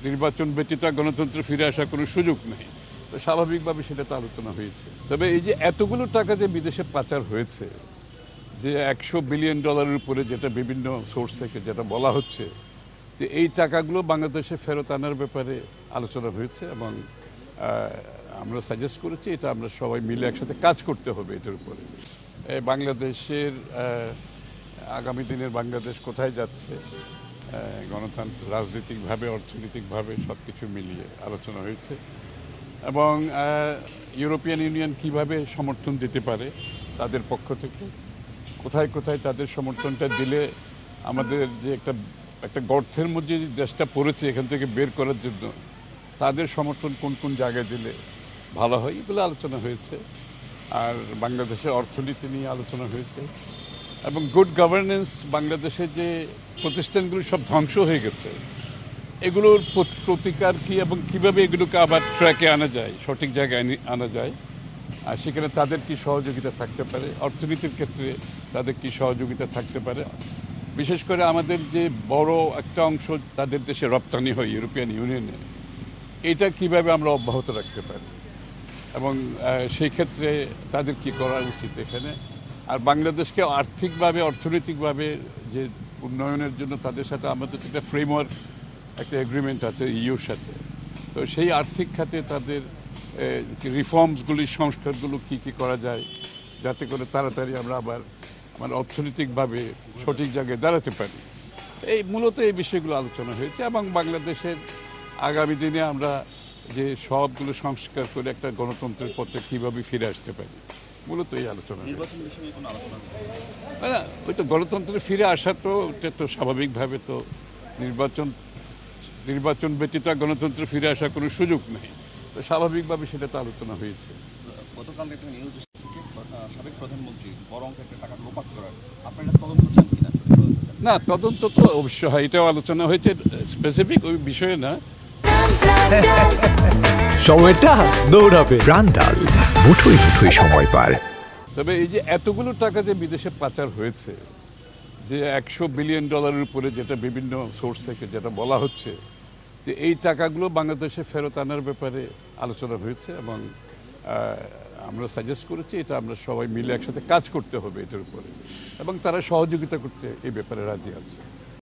নির্বাচন ব্যতীত গণতন্ত্র ফিরে আসার কোনো সুযোগ নেই। তো স্বাভাবিকভাবে সেটা তো আলোচনা হয়েছে। তবে এই যে এতগুলো টাকা যে বিদেশে পাচার হয়েছে, যে $100 বিলিয়ন উপরে, যেটা বিভিন্ন সোর্স থেকে যেটা বলা হচ্ছে, যে এই টাকাগুলো বাংলাদেশে ফেরত আনার ব্যাপারে আলোচনা হয়েছে এবং আমরা সাজেস্ট করেছি এটা আমরা সবাই মিলে একসাথে কাজ করতে হবে এটার উপরে। বাংলাদেশের আগামী দিনের বাংলাদেশ কোথায় যাচ্ছে, গণতন্ত্র, রাজনৈতিকভাবে, অর্থনৈতিকভাবে সব কিছু মিলিয়ে আলোচনা হয়েছে এবং ইউরোপিয়ান ইউনিয়ন কিভাবে সমর্থন দিতে পারে তাদের পক্ষ থেকে, কোথায় কোথায় তাদের সমর্থনটা দিলে আমাদের যে একটা গর্তের মধ্যে যে দেশটা পড়েছে এখান থেকে বের করার জন্য তাদের সমর্থন কোন কোন জায়গায় দিলে ভালো হয়, এগুলো আলোচনা হয়েছে। আর বাংলাদেশের অর্থনীতি নিয়ে আলোচনা হয়েছে এবং গুড গভর্নেন্স, বাংলাদেশের যে প্রতিষ্ঠানগুলো সব ধ্বংস হয়ে গেছে এগুলোর প্রতিকার কী এবং কীভাবে এগুলোকে আবার ট্র্যাকে আনা যায়, সঠিক জায়গায় আনা যায়, আর সেখানে তাদের কি সহযোগিতা থাকতে পারে, অর্থনীতির ক্ষেত্রে তাদের কি সহযোগিতা থাকতে পারে। বিশেষ করে আমাদের যে বড় একটা অংশ তাদের দেশে রপ্তানি হয় ইউরোপিয়ান ইউনিয়নে, এটা কিভাবে আমরা অব্যাহত রাখতে পারি এবং সেই ক্ষেত্রে তাদের কি করা উচিত এখানে। আর বাংলাদেশকে আর্থিকভাবে, অর্থনৈতিকভাবে যে উন্নয়নের জন্য তাদের সাথে আমাদের একটা ফ্রেমওয়ার্ক, একটা এগ্রিমেন্ট আছে ইউর সাথে। তো সেই আর্থিক খাতে তাদের রিফর্মসগুলি, সংস্কারগুলো কী কী করা যায় যাতে করে তাড়াতাড়ি আমরা আবার আমার অর্থনৈতিকভাবে সঠিক জায়গায় দাঁড়াতে পারি, মূলত এই বিষয়গুলো আলোচনা হয়েছে এবং বাংলাদেশের আগামী দিনে আমরা যে সবগুলো সংস্কার করে একটা গণতন্ত্রের পথে কীভাবে ফিরে আসতে পারি, মূলত এই আলোচনা। ওই তো গণতন্ত্রে ফিরে আসা, তো এটা তো স্বাভাবিকভাবে তো নির্বাচন ব্যতীত গণতন্ত্রে ফিরে আসার কোনো সুযোগ নেই, তো স্বাভাবিকভাবে সেটা তো আলোচনা হয়েছে। গতকাল একটা নিউজ সাবেক প্রধানমন্ত্রী বড় অঙ্কের টাকা লোপাট করার, আপনারা তদন্ত চান কিনা? না, তদন্ত তো অবশ্যই হয়, এটাও আলোচনা হয়েছে, স্পেসিফিক ওই বিষয়ে না। সময়টা দৌড়াবে, প্রাণডাল মুঠোই মুঠোই সময় পার। তবে এই যে এতগুলো টাকা যে বিদেশে পাচার হয়েছে, যে $100 বিলিয়ন উপরে, যেটা বিভিন্ন সোর্স থেকে যেটা বলা হচ্ছে, যে এই টাকাগুলো বাংলাদেশে ফেরত আনার ব্যাপারে আলোচনা হয়েছে এবং আমরা সাজেস্ট করেছি এটা আমরা সবাই মিলে একসাথে কাজ করতে হবে এটার উপরে এবং তারা সহযোগিতা করতে এই ব্যাপারে রাজি আছে।